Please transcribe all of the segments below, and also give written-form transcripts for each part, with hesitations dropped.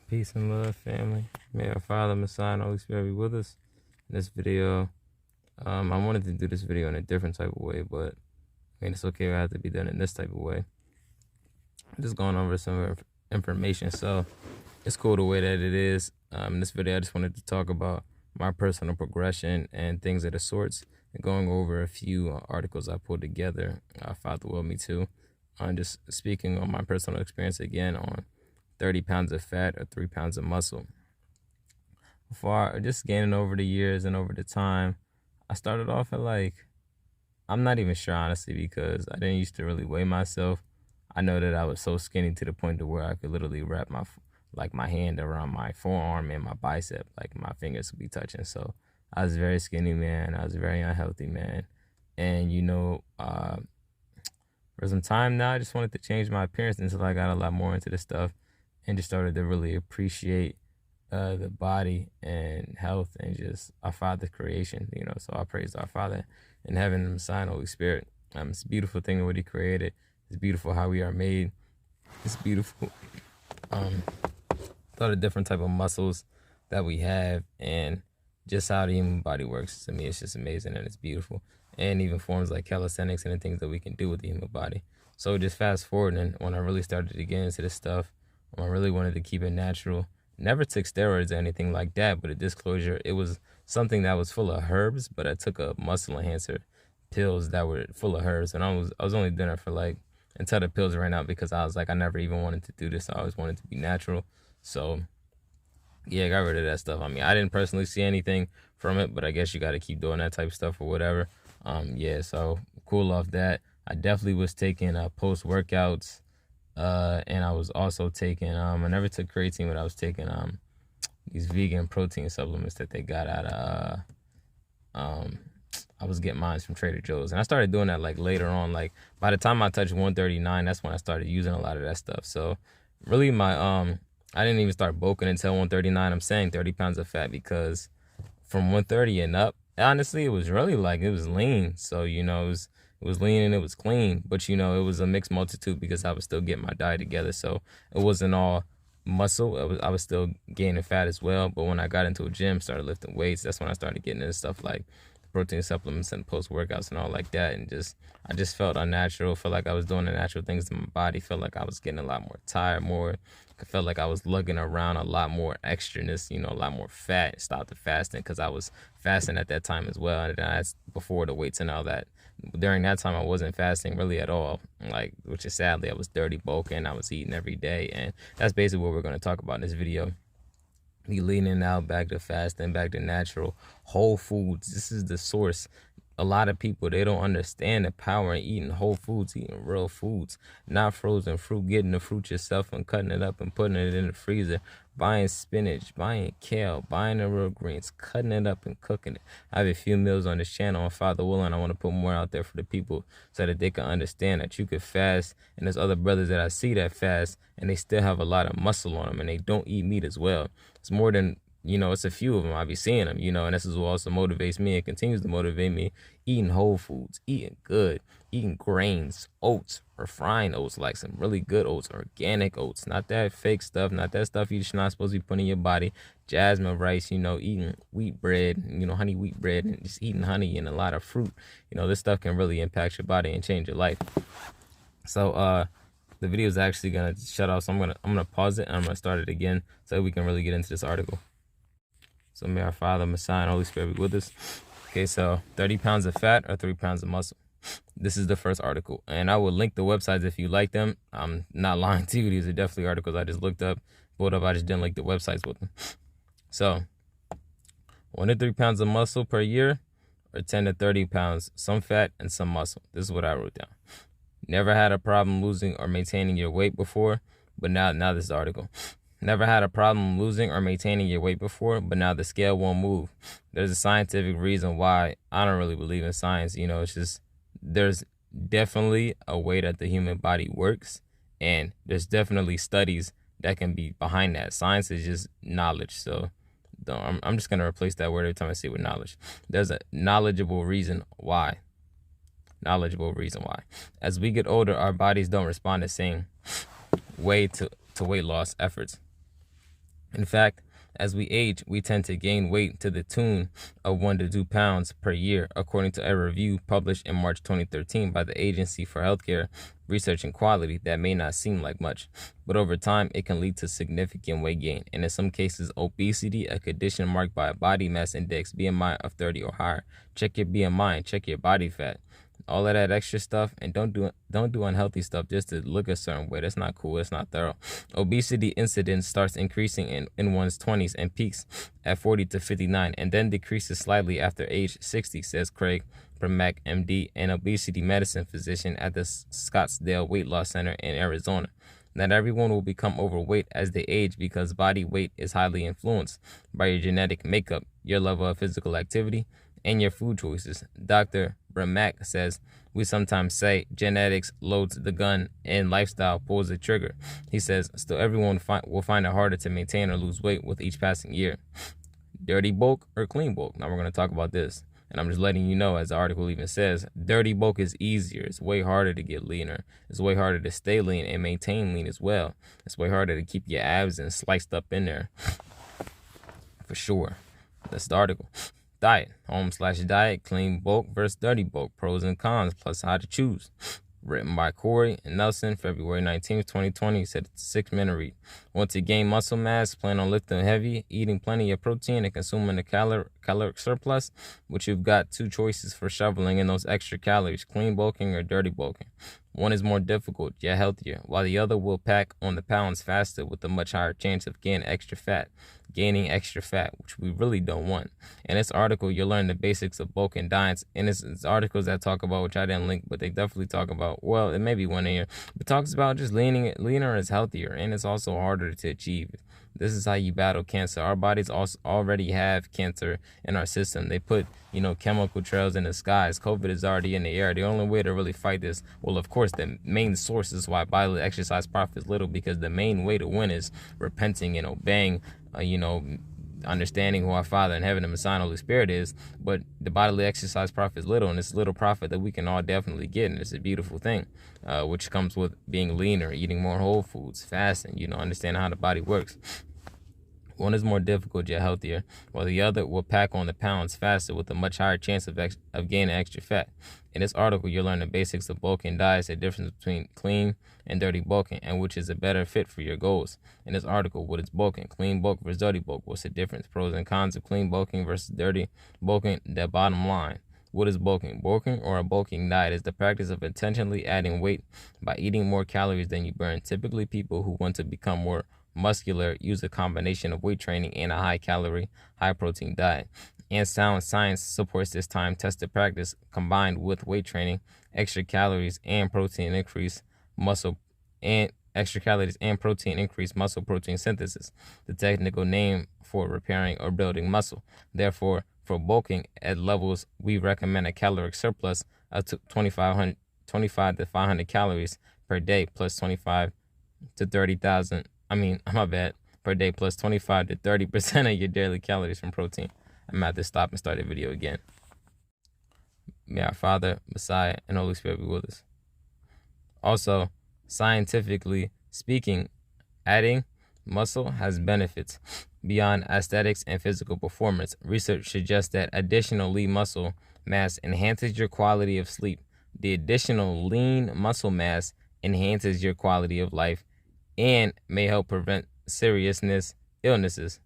Peace and love, family. May our Father, Messiah, and Holy Spirit be with us. In this video, I wanted to do this video in a different type of way, but I mean, it's okay. I have to be done in this type of way. I'm just going over some information, so it's cool the way that it is. In this video, I just wanted to talk about my personal progression and things of the sorts, and going over a few articles I pulled together. Father willed me to, on just speaking on my personal experience again on 30 pounds of fat or 3 pounds of muscle. Before just gaining over the years and over the time, I started off at I'm not even sure honestly, because I didn't used to really weigh myself. I know that I was so skinny to the point to where I could literally wrap my hand around my forearm and my bicep, like my fingers would be touching. So I was a very skinny man. I was a very unhealthy man. And for some time now, I just wanted to change my appearance until I got a lot more into this stuff and just started to really appreciate the body and health and just our Father's creation, So I praise our Father in heaven, the Messiah, and Holy Spirit. It's a beautiful thing of what He created. It's beautiful how we are made. It's beautiful. A lot of different type of muscles that we have, and just how the human body works. To me, it's just amazing and it's beautiful. And even forms like calisthenics and the things that we can do with the human body. So just fast forward, and when I really started to get into this stuff, I really wanted to keep it natural. Never took steroids or anything like that, but a disclosure, it was something that was full of herbs, but I took a muscle enhancer pills that were full of herbs, and I was only doing it for until the pills ran out, because I was I never even wanted to do this. I always wanted to be natural. So yeah, I got rid of that stuff. I mean, I didn't personally see anything from it, but I guess you got to keep doing that type of stuff or whatever. Yeah, so cool off that. I definitely was taking post workouts. And I was also taking, I never took creatine, but I was taking these vegan protein supplements that they got out of, I was getting mine from Trader Joe's. And I started doing that later on. By the time I touched 139, that's when I started using a lot of that stuff. So really I didn't even start bulking until 139. I'm saying 30 pounds of fat because from 130 and up, honestly, it was really it was lean. So, it was lean and it was clean, but it was a mixed multitude because I was still getting my diet together. So it wasn't all muscle. I was still gaining fat as well. But when I got into a gym, started lifting weights, that's when I started getting into stuff like protein supplements and post workouts and all like that. And I just felt unnatural. Felt like I was doing unnatural things to my body. Felt like I was getting a lot more tired, I felt like I was lugging around a lot more extraness, a lot more fat. Stopped the fasting because I was fasting at that time as well. And that's before the weights and all that. During that time, I wasn't fasting really at all, which is sadly, I was dirty bulking. I was eating every day. And that's basically what we're going to talk about in this video. Me leaning out, back to fasting, back to natural, whole foods. This is the source. A lot of people, they don't understand the power in eating whole foods, eating real foods, not frozen fruit, getting the fruit yourself and cutting it up and putting it in the freezer, buying spinach, buying kale, buying the real greens, cutting it up and cooking it. I have a few meals on this channel on Father Willing. I want to put more out there for the people so that they can understand that you could fast, and there's other brothers that I see that fast and they still have a lot of muscle on them and they don't eat meat as well. It's more than it's a few of them. I be seeing them, and this is what also motivates me and continues to motivate me. Eating whole foods, eating good, eating grains, oats, refined oats, like some really good oats, organic oats, not that fake stuff, not that stuff you're not supposed to be putting in your body. Jasmine rice, eating wheat bread, honey wheat bread, and just eating honey and a lot of fruit. This stuff can really impact your body and change your life. So, the video is actually gonna shut off, so I'm gonna pause it and I'm gonna start it again so we can really get into this article. So may our Father, Messiah, and Holy Spirit be with us. Okay, so 30 pounds of fat or 3 pounds of muscle. This is the first article. And I will link the websites if you like them. I'm not lying to you. These are definitely articles I just looked up, pulled up. I just didn't link the websites with them. So 1 to 3 pounds of muscle per year, or 10 to 30 pounds, some fat and some muscle. This is what I wrote down. Never had a problem losing or maintaining your weight before, but now this is the article. Never had a problem losing or maintaining your weight before, but now the scale won't move. There's a scientific reason why. I don't really believe in science. It's just there's definitely a way that the human body works, and there's definitely studies that can be behind that. Science is just knowledge. So I'm just going to replace that word every time I say it with knowledge. There's a knowledgeable reason why. Knowledgeable reason why. As we get older, our bodies don't respond the same way to weight loss efforts. In fact, as we age, we tend to gain weight to the tune of 1 to 2 pounds per year, according to a review published in March 2013 by the Agency for Healthcare Research and Quality. That may not seem like much, but over time, it can lead to significant weight gain, and in some cases, obesity, a condition marked by a body mass index BMI of 30 or higher. Check your BMI and check your body fat. All of that extra stuff, and don't do unhealthy stuff just to look a certain way. That's not cool. That's not thorough. Obesity incidence starts increasing in one's 20s and peaks at 40 to 59, and then decreases slightly after age 60, says Craig Bremack, MD, an obesity medicine physician at the Scottsdale Weight Loss Center in Arizona. Not everyone will become overweight as they age because body weight is highly influenced by your genetic makeup, your level of physical activity, and your food choices. Dr. Bremack says, we sometimes say genetics loads the gun and lifestyle pulls the trigger. He says, still everyone will find it harder to maintain or lose weight with each passing year. Dirty bulk or clean bulk? Now we're going to talk about this. And I'm just letting you know, as the article even says, dirty bulk is easier. It's way harder to get leaner. It's way harder to stay lean and maintain lean as well. It's way harder to keep your abs and sliced up in there. For sure. That's the article. Diet, home/diet, clean bulk versus dirty bulk, pros and cons, plus how to choose. Written by Corey and Nelson, February 19th, 2020. He said it's a 6-minute read. Want to gain muscle mass, plan on lifting heavy, eating plenty of protein, and consuming a caloric surplus, which you've got 2 choices for shoveling in those extra calories, clean bulking or dirty bulking. One is more difficult, yet healthier, while the other will pack on the pounds faster with a much higher chance of gaining extra fat, which we really don't want. In this article, you'll learn the basics of bulk and diets. And it's articles that talk about, which I didn't link, but they definitely talk about, well, it may be one in here, but talks about just leaner is healthier, and it's also harder to achieve. This is how you battle cancer. Our bodies also already have cancer in our system. They put, chemical trails in the skies. COVID is already in the air. The only way to really fight this, well, of course, the main source is why bodily exercise profits little, because the main way to win is repenting and obeying, understanding who our Father in heaven and Messiah and Holy Spirit is. But the bodily exercise profits little, and it's little profit that we can all definitely get, and it's a beautiful thing, which comes with being leaner, eating more whole foods, fasting, understanding how the body works. One is more difficult yet healthier, while the other will pack on the pounds faster with a much higher chance of gaining extra fat. In this article, you'll learn the basics of bulking diets, the difference between clean and dirty bulking, and which is a better fit for your goals. In this article, what is bulking? Clean bulk versus dirty bulk. What's the difference? Pros and cons of clean bulking versus dirty bulking. The bottom line. What is bulking? Bulking, or a bulking diet, is the practice of intentionally adding weight by eating more calories than you burn. Typically, people who want to become more muscular use a combination of weight training and a high-calorie, high-protein diet. And sound science supports this time-tested practice combined with weight training, extra calories and protein increase muscle protein synthesis, the technical name for repairing or building muscle. Therefore, for bulking at levels, we recommend a caloric surplus of 25 to 500 calories per day plus 25 to 30,000. Per day plus 25 to 30% of your daily calories from protein. I'm about to stop and start the video again. May our Father, Messiah, and Holy Spirit be with us. Also, scientifically speaking, adding muscle has benefits beyond aesthetics and physical performance. Research suggests that additional lean muscle mass enhances your quality of sleep. The additional lean muscle mass enhances your quality of life and may help prevent serious illnesses.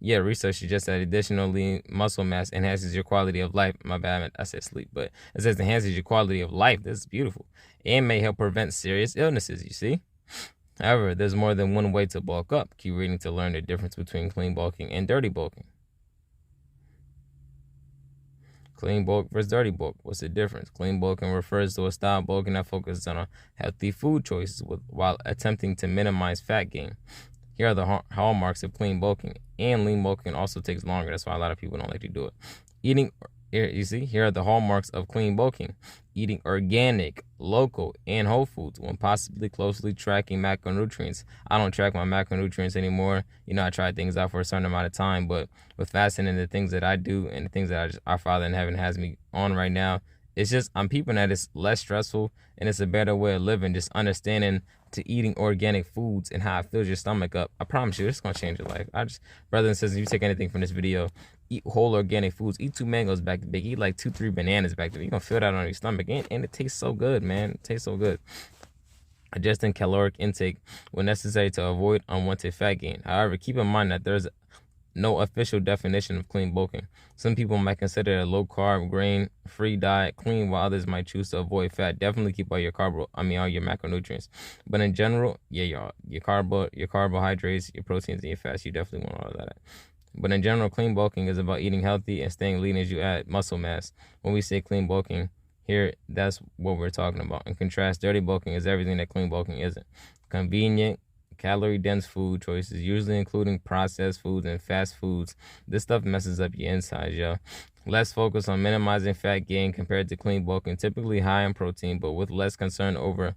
Research suggests that additional lean muscle mass enhances your quality of life. My bad, I said sleep, but it says enhances your quality of life. This is beautiful. And may help prevent serious illnesses, you see? However, there's more than one way to bulk up. Keep reading to learn the difference between clean bulking and dirty bulking. Clean bulk versus dirty bulk. What's the difference? Clean bulking refers to a style of bulking that focuses on healthy food choices while attempting to minimize fat gain. Here are the hallmarks of clean bulking. And lean bulking also takes longer. That's why a lot of people don't like to do it. Here are the hallmarks of clean bulking. Eating organic, local, and whole foods when possibly closely tracking macronutrients. I don't track my macronutrients anymore. I try things out for a certain amount of time, but with fasting and the things that I do and the things that our Father in heaven has me on right now, it's just, I'm peeping that it's less stressful and it's a better way of living, just understanding to eating organic foods and how it fills your stomach up, I promise you, it's gonna change your life. Brothers and sisters, if you take anything from this video, eat whole organic foods. Eat 2 mangoes back to back. Eat like 2-3 bananas back to back. You're gonna feel that on your stomach, and it tastes so good, man. It tastes so good. Adjusting caloric intake when necessary to avoid unwanted fat gain. However, keep in mind that there's no official definition of clean bulking. Some people might consider it a low-carb, grain-free diet clean, while others might choose to avoid fat. Definitely keep all your all your macronutrients. But in general, yeah, your carbohydrates, your proteins, and your fats, you definitely want all of that. But in general, clean bulking is about eating healthy and staying lean as you add muscle mass. When we say clean bulking here, that's what we're talking about. In contrast, dirty bulking is everything that clean bulking isn't. Convenient, calorie-dense food choices, usually including processed foods and fast foods. This stuff messes up your insides, yo. Less focus on minimizing fat gain compared to clean bulking, typically high in protein, but with less concern over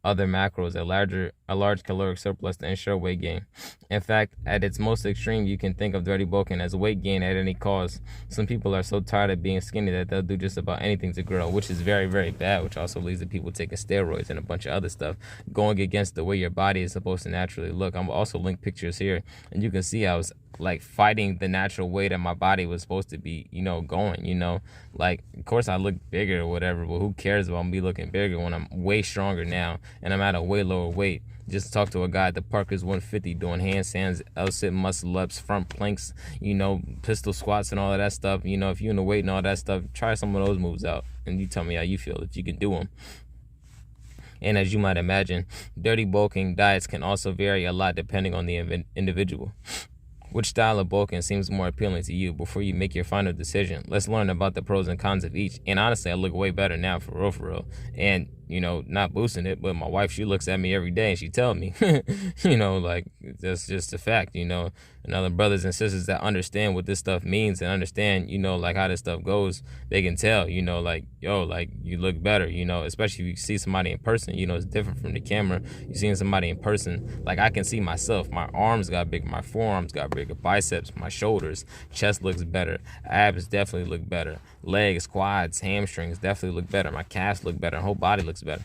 other macros, a large caloric surplus to ensure weight gain. In fact, at its most extreme, you can think of dirty bulking as weight gain at any cost. Some people are so tired of being skinny that they'll do just about anything to grow, which is very, very bad, which also leads to people taking steroids and a bunch of other stuff, going against the way your body is supposed to naturally look. I'm also link pictures here, and you can see I was like fighting the natural way that my body was supposed to be, going, like, of course I look bigger or whatever, but who cares about me looking bigger when I'm way stronger now and I'm at a way lower weight? Just talk to a guy at the Parker's 150 doing handstands, L-sit muscle ups, front planks, pistol squats and all of that stuff. If you're in the weight and all that stuff, try some of those moves out and you tell me how you feel if you can do them. And as you might imagine, dirty bulking diets can also vary a lot depending on the individual. Which style of bulking seems more appealing to you? Before you make your final decision, let's learn about the pros and cons of each. And honestly, I look way better now, for real. And, not boosting it, but my wife, she looks at me every day and she tells me, like, that's just a fact, and other brothers and sisters that understand what this stuff means and understand, like how this stuff goes, they can tell, like, yo, like, you look better, especially if you see somebody in person, it's different from the camera. You seeing somebody in person, like, I can see myself. My arms got bigger, my forearms got bigger, biceps, my shoulders, chest looks better, abs definitely look better, legs, quads, hamstrings definitely look better, my calves look better, whole body looks better.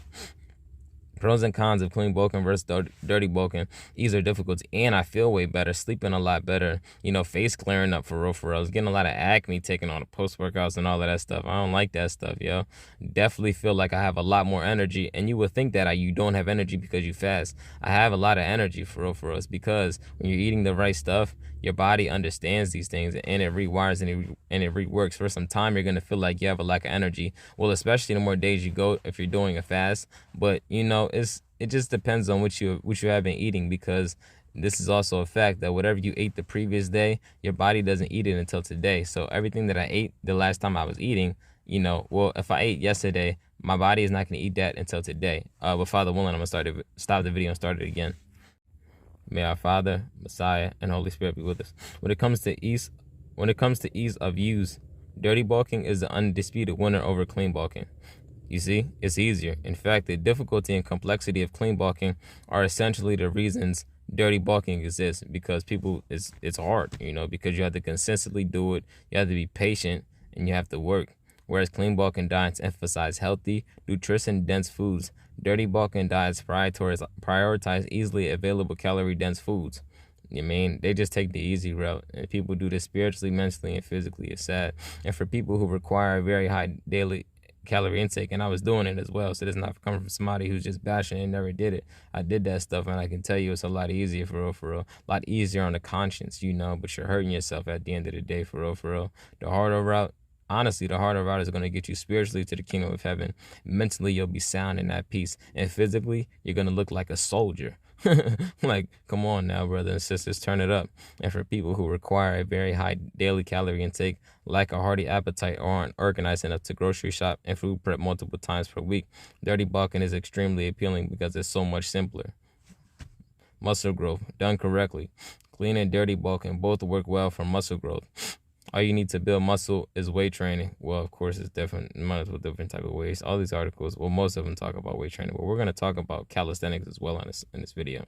Pros and cons of clean bulking versus dirty bulking. Ease or difficulty, and I feel way better, sleeping a lot better, face clearing up, for real. I was getting a lot of acne taking on the post-workouts and all of that stuff. I don't like that stuff, yo. Definitely feel like I have a lot more energy, and you would think that you don't have energy because you fast. I have a lot of energy, for real. It's because when you're eating the right stuff, your body understands these things and it rewires and it reworks. For some time, you're going to feel like you have a lack of energy. Well, especially the more days you go if you're doing a fast. But, it just depends on what you have been eating, because this is also a fact that whatever you ate the previous day, your body doesn't eat it until today. So everything that I ate the last time I was eating, if I ate yesterday, my body is not going to eat that until today. With Father willing, I'm going to stop the video and start it again. May our Father, Messiah, and Holy Spirit be with us. When it comes to ease of use, dirty bulking is the undisputed winner over clean bulking. You see, it's easier. In fact, the difficulty and complexity of clean bulking are essentially the reasons dirty bulking exists, because it's hard, because you have to consistently do it, you have to be patient, and you have to work. Whereas clean bulking diets emphasize healthy, nutrition-dense foods, dirty bulking diets prioritize easily available calorie-dense foods. They just take the easy route, and people do this spiritually, mentally, and physically. It's sad. And for people who require a very high daily calorie intake, and I was doing it as well, so it's not coming from somebody who's just bashing and never did it. I did that stuff, and I can tell you it's a lot easier, for real, a lot easier on the conscience, but you're hurting yourself at the end of the day, for real. The harder route, honestly, the harder route is going to get you spiritually to the kingdom of heaven. Mentally, you'll be sound and at peace, and physically, you're going to look like a soldier. Like, come on now, brothers and sisters, turn it up. And for people who require a very high daily calorie intake, lack a hearty appetite, or aren't organized enough to grocery shop and food prep multiple times per week, dirty bulking is extremely appealing because it's so much simpler. Muscle growth, done correctly. Clean and dirty bulking both work well for muscle growth. All you need to build muscle is weight training. Well, of course, it's different, multiple different type of ways. All these articles, well, most of them talk about weight training, but we're going to talk about calisthenics as well in this video.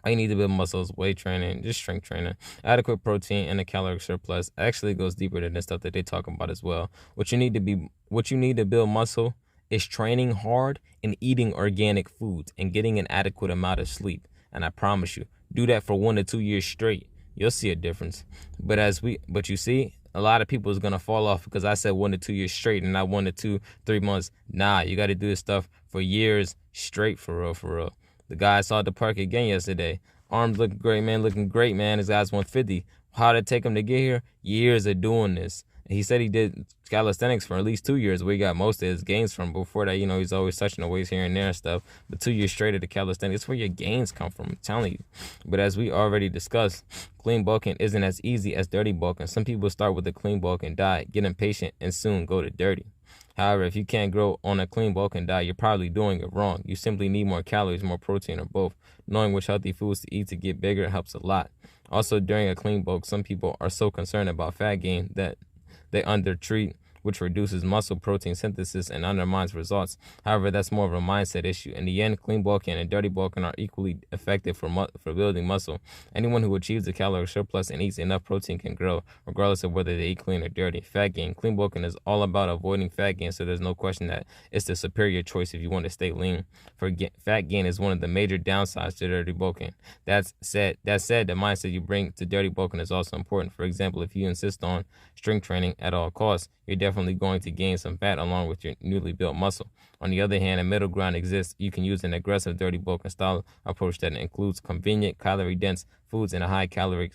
All you need to build muscles, weight training, just strength training, adequate protein, and a caloric surplus. Actually goes deeper than the stuff that they talk about as well. What you need to build muscle is training hard and eating organic foods and getting an adequate amount of sleep. And I promise you, do that for 1 to 2 years straight. You'll see a difference. But you see, a lot of people is gonna fall off because I said 1 to 2 years straight and not 1 to 2, 3 months. Nah, you got to do this stuff for years straight, for real, for real. The guy I saw at the park again yesterday. Arms looking great, man. Looking great, man. His guy's 150. How did it take him to get here? Years of doing this. He said he did calisthenics for at least 2 years, where he got most of his gains from. Before that, he's always touching the weights here and there and stuff. But 2 years straight of the calisthenics, that's where your gains come from, I'm telling you. But as we already discussed, clean bulking isn't as easy as dirty bulking. Some people start with a clean bulking diet, get impatient, and soon go to dirty. However, if you can't grow on a clean bulking diet, you're probably doing it wrong. You simply need more calories, more protein, or both. Knowing which healthy foods to eat to get bigger helps a lot. Also, during a clean bulk, some people are so concerned about fat gain that they undertreat, which reduces muscle protein synthesis and undermines results. However, that's more of a mindset issue. In the end, clean bulking and dirty bulking are equally effective for building muscle. Anyone who achieves a calorie surplus and eats enough protein can grow, regardless of whether they eat clean or dirty. Fat gain. Clean bulking is all about avoiding fat gain, so there's no question that it's the superior choice if you want to stay lean. Fat gain is one of the major downsides to dirty bulking. That said, the mindset you bring to dirty bulking is also important. For example, if you insist on strength training at all costs, you're definitely going to gain some fat along with your newly built muscle. On the other hand, a middle ground exists. You can use an aggressive dirty bulking style approach that includes convenient, calorie-dense foods and a high calorie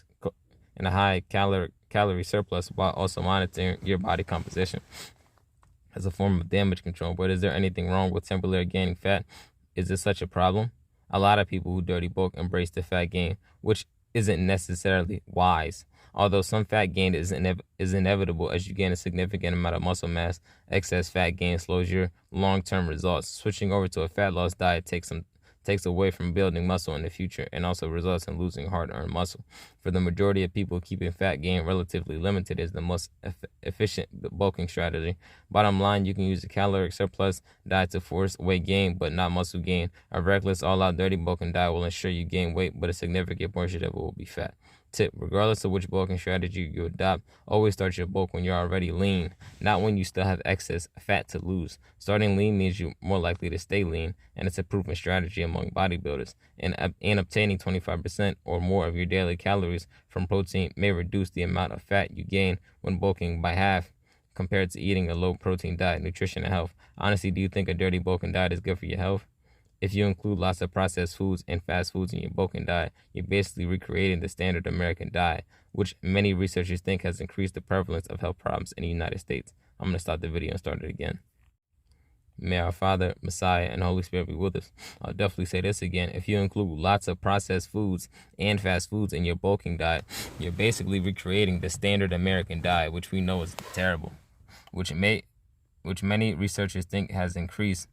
surplus, while also monitoring your body composition as a form of damage control. But is there anything wrong with temporarily gaining fat? Is this such a problem? A lot of people who dirty bulk embrace the fat gain, which isn't necessarily wise. Although some fat gain is inevitable as you gain a significant amount of muscle mass, excess fat gain slows your long-term results. Switching over to a fat loss diet takes away from building muscle in the future and also results in losing hard-earned muscle. For the majority of people, keeping fat gain relatively limited is the most efficient bulking strategy. Bottom line, you can use a caloric surplus diet to force weight gain, but not muscle gain. A reckless, all-out dirty bulking diet will ensure you gain weight, but a significant portion of it will be fat. Tip: regardless of which bulking strategy you adopt, always start your bulk when you're already lean, not when you still have excess fat to lose. Starting lean means you're more likely to stay lean, and it's a proven strategy among bodybuilders. And obtaining 25% or more of your daily calories from protein may reduce the amount of fat you gain when bulking by half compared to eating a low-protein diet. Nutrition and health. Honestly, do you think a dirty bulking diet is good for your health? If you include lots of processed foods and fast foods in your bulking diet, you're basically recreating the standard American diet, which many researchers think has increased the prevalence of health problems in the United States. I'm going to stop the video and start it again. May our Father, Messiah, and Holy Spirit be with us. I'll definitely say this again. If you include lots of processed foods and fast foods in your bulking diet, you're basically recreating the standard American diet, which we know is terrible, which many researchers think has increased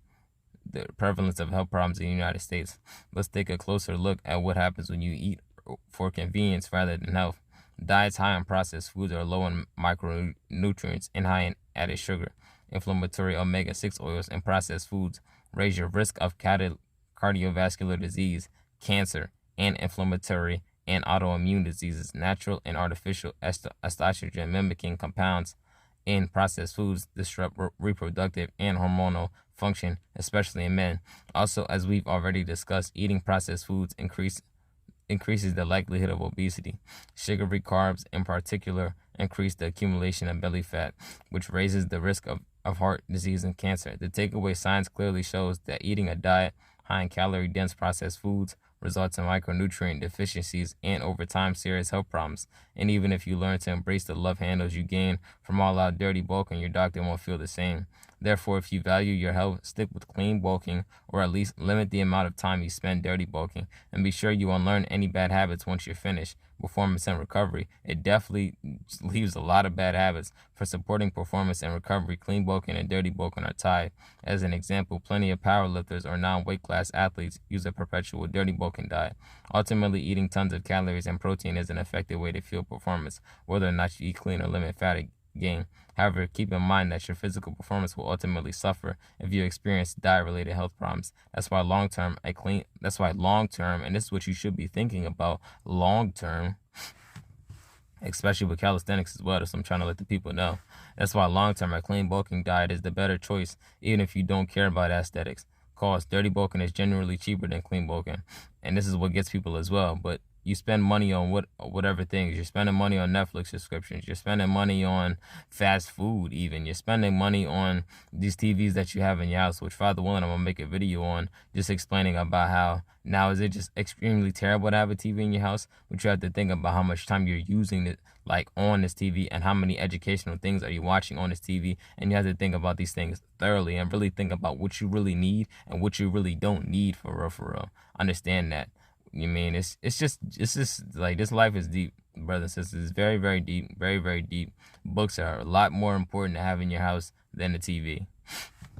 the prevalence of health problems in the United States. Let's take a closer look at what happens when you eat for convenience rather than health. Diets high on processed foods are low in micronutrients and high in added sugar. Inflammatory omega-6 oils and processed foods raise your risk of cardiovascular disease, cancer, and inflammatory and autoimmune diseases. Natural and artificial estrogen mimicking compounds in processed foods disrupt reproductive and hormonal function, especially in men. Also, as we've already discussed, eating processed foods increases the likelihood of obesity. Sugary carbs, in particular, increase the accumulation of belly fat, which raises the risk of heart disease and cancer. The takeaway: science clearly shows that eating a diet high in calorie-dense processed foods results in micronutrient deficiencies and, over time, serious health problems. And even if you learn to embrace the love handles you gain from all-out dirty bulking, your doctor won't feel the same. Therefore, if you value your health, stick with clean bulking, or at least limit the amount of time you spend dirty bulking, and be sure you unlearn any bad habits once you're finished. Performance and recovery. It definitely leaves a lot of bad habits. For supporting performance and recovery, clean bulking and dirty bulking are tied. As an example, plenty of powerlifters or non-weight class athletes use a perpetual dirty bulking diet. Ultimately, eating tons of calories and protein is an effective way to fuel performance, whether or not you eat clean or limit fat gain. However, keep in mind that your physical performance will ultimately suffer if you experience diet-related health problems. That's why long-term, and this is what you should be thinking about long-term, especially with calisthenics as well. That's what I'm trying to let the people know. That's why long-term a clean bulking diet is the better choice, even if you don't care about aesthetics. Cost: dirty bulking is generally cheaper than clean bulking, and this is what gets people as well. But you spend money on whatever things. You're spending money on Netflix subscriptions. You're spending money on fast food even. You're spending money on these TVs that you have in your house, which, Father willing, I'm going to make a video on just explaining about how now is it just extremely terrible to have a TV in your house, but you have to think about how much time you're using it like on this TV and how many educational things are you watching on this TV, and you have to think about these things thoroughly and really think about what you really need and what you really don't need for real. Understand that. You mean it's just like this life is deep, brothers and sisters. It's very, very deep, very, very deep. Books are a lot more important to have in your house than the TV.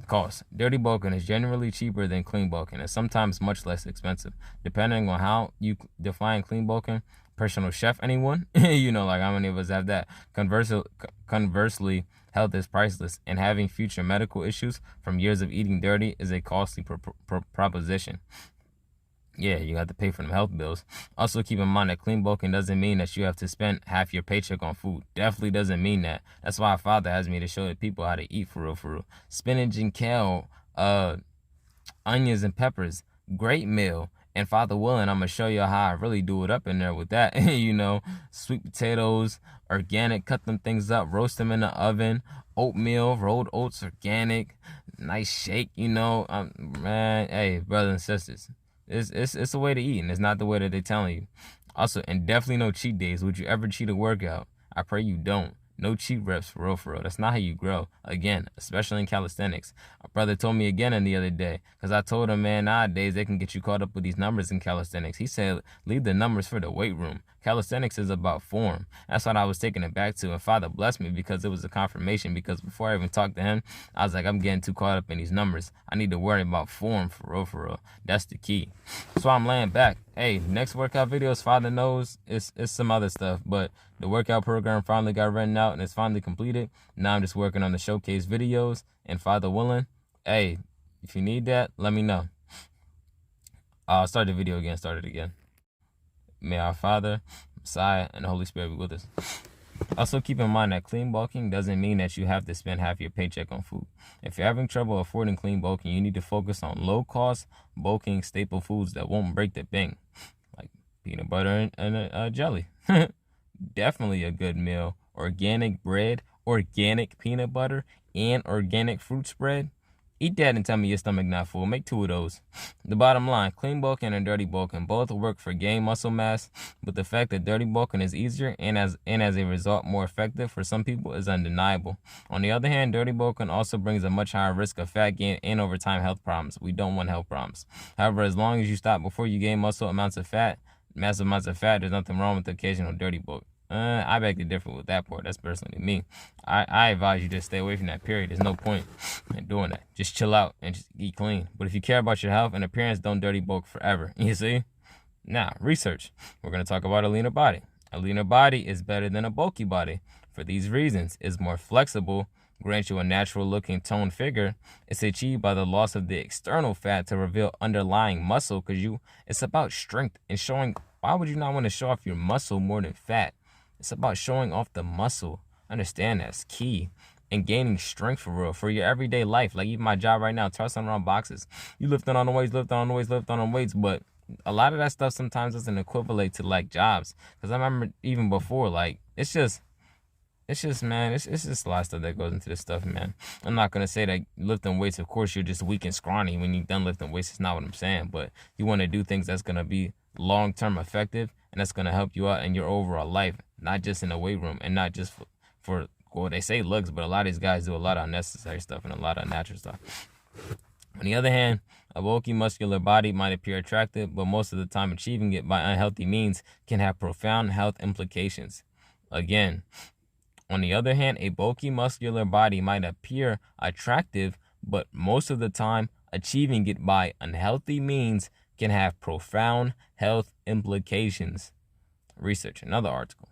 Cost: dirty bulking is generally cheaper than clean bulking and sometimes much less expensive, depending on how you define clean bulking. Personal chef, anyone? You know, like how many of us have that? Conversely, health is priceless, and having future medical issues from years of eating dirty is a costly proposition. Yeah, you have to pay for them health bills. Also, keep in mind that clean bulking doesn't mean that you have to spend half your paycheck on food. Definitely doesn't mean that. That's why Father has me to show the people how to eat for real. Spinach and kale, onions and peppers, great meal. And Father willing, I'm going to show you how I really do it up in there with that. You know, sweet potatoes, organic, cut them things up, roast them in the oven. Oatmeal, rolled oats, organic, nice shake, you know. Man, hey, brothers and sisters. It's a way to eat, and it's not the way that they're telling you. Also, and definitely no cheat days. Would you ever cheat a workout? I pray you don't. No cheat reps for real. That's not how you grow. Again, especially in calisthenics. A brother told me again the other day, because I told him, man, nowadays they can get you caught up with these numbers in calisthenics. He said, leave the numbers for the weight room. Calisthenics is about form. That's what I was taking it back to. And Father blessed me because it was a confirmation. Because before I even talked to him, I was like, I'm getting too caught up in these numbers. I need to worry about form for real. That's the key. So I'm laying back. Hey, next workout videos, Father knows, it's some other stuff. But the workout program finally got written out and it's finally completed. Now I'm just working on the showcase videos. And Father willing, hey, if you need that, let me know. I'll start the video again. Start it again. May our Father, Messiah, and the Holy Spirit be with us. Also, keep in mind that clean bulking doesn't mean that you have to spend half your paycheck on food. If you're having trouble affording clean bulking, you need to focus on low-cost bulking staple foods that won't break the bank, like peanut butter and jelly. Definitely a good meal. Organic bread, organic peanut butter, and organic fruit spread. Eat that and tell me your stomach not full. Make 2 of those. The bottom line, clean bulking and dirty bulking both work for gain muscle mass, but the fact that dirty bulking is easier and as a result more effective for some people is undeniable. On the other hand, dirty bulking also brings a much higher risk of fat gain and over time health problems. We don't want health problems. However, as long as you stop before you gain massive amounts of fat, there's nothing wrong with the occasional dirty bulk. I beg to differ with that part. That's personally me. I advise you just stay away from that, period. There's no point in doing that. Just chill out and just eat clean. But if you care about your health and appearance, don't dirty bulk forever. You see? Now, research. We're going to talk about a leaner body. A leaner body is better than a bulky body. For these reasons, it's more flexible, grants you a natural-looking toned figure. It's achieved by the loss of the external fat to reveal underlying muscle, because it's about strength and showing. Why would you not want to show off your muscle more than fat? It's about showing off the muscle. Understand that's key. And gaining strength for real, for your everyday life. Like even my job right now, tossing around boxes. You lifting on the weights, but a lot of that stuff sometimes doesn't equivalent to like jobs. Because I remember even before, like, it's just, man, it's just a lot of stuff that goes into this stuff, man. I'm not going to say that lifting weights, of course, you're just weak and scrawny when you're done lifting weights. It's not what I'm saying. But you want to do things that's going to be long-term effective, and that's going to help you out in your overall life, not just in the weight room, and not just for well, they say looks, but a lot of these guys do a lot of unnecessary stuff and a lot of unnatural stuff. On the other hand, a bulky muscular body might appear attractive, but most of the time achieving it by unhealthy means can have profound health implications. Again, on the other hand, a bulky muscular body might appear attractive, but most of the time achieving it by unhealthy means can have profound health implications. Research, another article.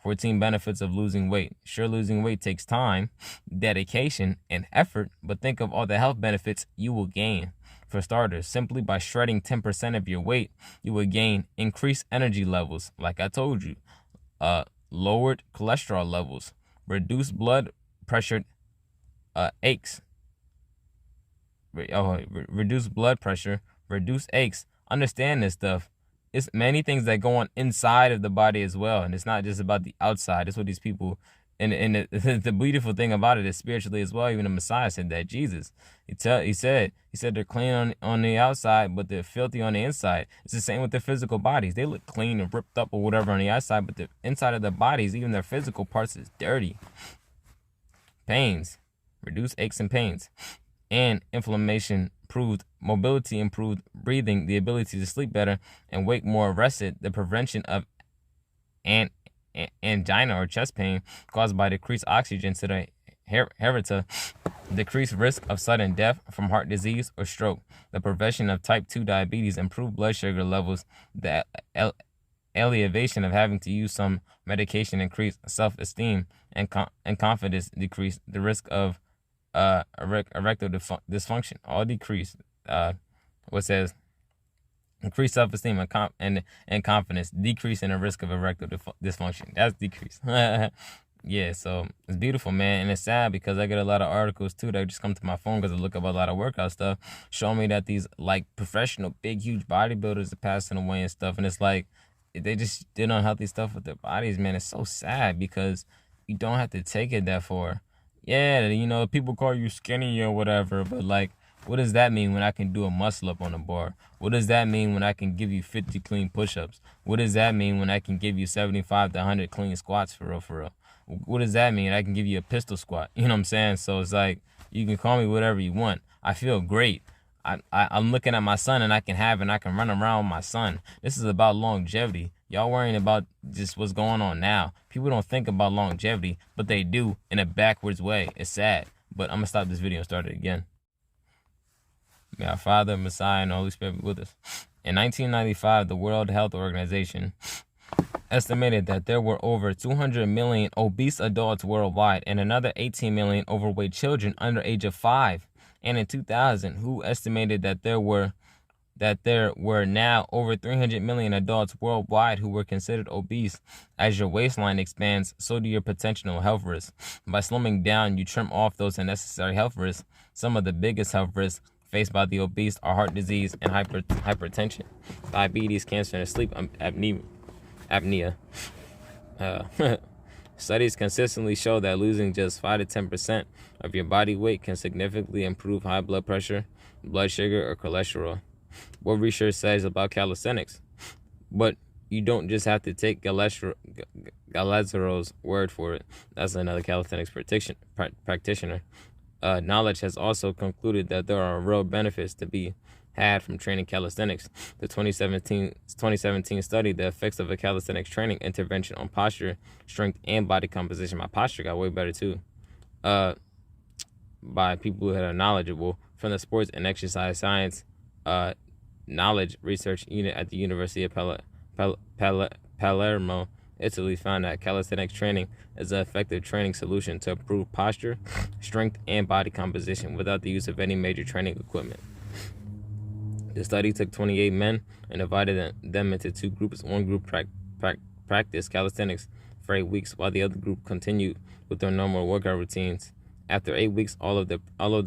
14 benefits of losing weight. Sure, losing weight takes time, dedication, and effort, but think of all the health benefits you will gain. For starters, simply by shredding 10% of your weight, you will gain increased energy levels, like I told you, lowered cholesterol levels, reduced blood pressure aches, reduce blood pressure, reduce aches. Understand this stuff. It's many things that go on inside of the body as well, and it's not just about the outside. It's what these people. And the beautiful thing about it is spiritually as well. Even the Messiah said that. Jesus, he said they're clean on the outside, but they're filthy on the inside. It's the same with their physical bodies. They look clean and ripped up or whatever on the outside, but the inside of their bodies, even their physical parts, is dirty. Pains, reduce aches and pains, and inflammation improved, mobility improved, breathing, the ability to sleep better and wake more rested, the prevention of angina or chest pain caused by decreased oxygen to the aorta, decreased risk of sudden death from heart disease or stroke, the prevention of type 2 diabetes, improved blood sugar levels, the alleviation of having to use some medication, increased self-esteem and confidence, decreased the risk of erectile dysfunction, all decreased. What says increased self-esteem and confidence, decrease in the risk of erectile dysfunction. That's decreased. Yeah, so it's beautiful, man, and it's sad because I get a lot of articles too that just come to my phone because I look up a lot of workout stuff, showing me that these like professional, big, huge bodybuilders are passing away and stuff, and it's like they just did unhealthy stuff with their bodies, man. It's so sad because you don't have to take it that far. Yeah, you know, people call you skinny or whatever, but like, what does that mean when I can do a muscle up on the bar? What does that mean when I can give you 50 clean push-ups? What does that mean when I can give you 75 to 100 clean squats for real, for real? What does that mean? I can give you a pistol squat. You know what I'm saying? So it's like, you can call me whatever you want. I feel great. I'm looking at my son and I can run around with my son. This is about longevity. Y'all worrying about just what's going on now. People don't think about longevity, but they do in a backwards way. It's sad. But I'm going to stop this video and start it again. May our Father, Messiah, and the Holy Spirit be with us. In 1995, the World Health Organization estimated that there were over 200 million obese adults worldwide and another 18 million overweight children under age of 5. And in 2000, WHO estimated that there were now over 300 million adults worldwide who were considered obese. As your waistline expands, so do your potential health risks. By slimming down, you trim off those unnecessary health risks. Some of the biggest health risks faced by the obese are heart disease and hypertension, diabetes, cancer, and sleep apnea. Studies consistently show that losing just 5 to 10% of your body weight can significantly improve high blood pressure, blood sugar, or cholesterol. What research says about calisthenics? But you don't just have to take Galazzaro's word for it. That's another calisthenics practitioner. Knowledge has also concluded that there are real benefits to be had from training calisthenics. The 2017 study, the effects of a calisthenics training intervention on posture, strength, and body composition. My posture got way better too. By people who are knowledgeable from the sports and exercise science knowledge research unit at the University of Palermo, Italy, found that calisthenics training is an effective training solution to improve posture, strength, and body composition without the use of any major training equipment. The study took 28 men and divided them into two groups. One group practiced calisthenics for 8 weeks, while the other group continued with their normal workout routines. After 8 weeks, all of the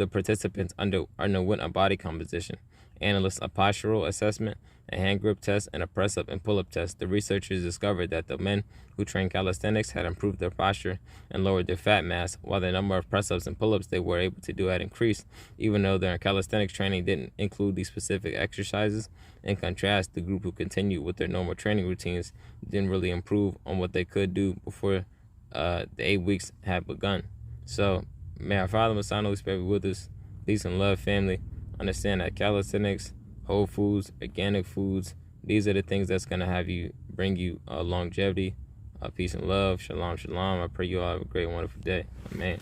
participants underwent a body composition analyst, a postural assessment, a hand grip test, and a press-up and pull-up test. The researchers discovered that the men who trained calisthenics had improved their posture and lowered their fat mass, while the number of press-ups and pull-ups they were able to do had increased, even though their calisthenics training didn't include these specific exercises. In contrast, the group who continued with their normal training routines didn't really improve on what they could do before the 8 weeks had begun. So, may our Father, Messiah, and Holy Spirit be with us. Peace and love, family. Understand that calisthenics, whole foods, organic foods, these are the things that's going to bring you longevity, peace and love. Shalom, shalom. I pray you all have a great, wonderful day. Amen.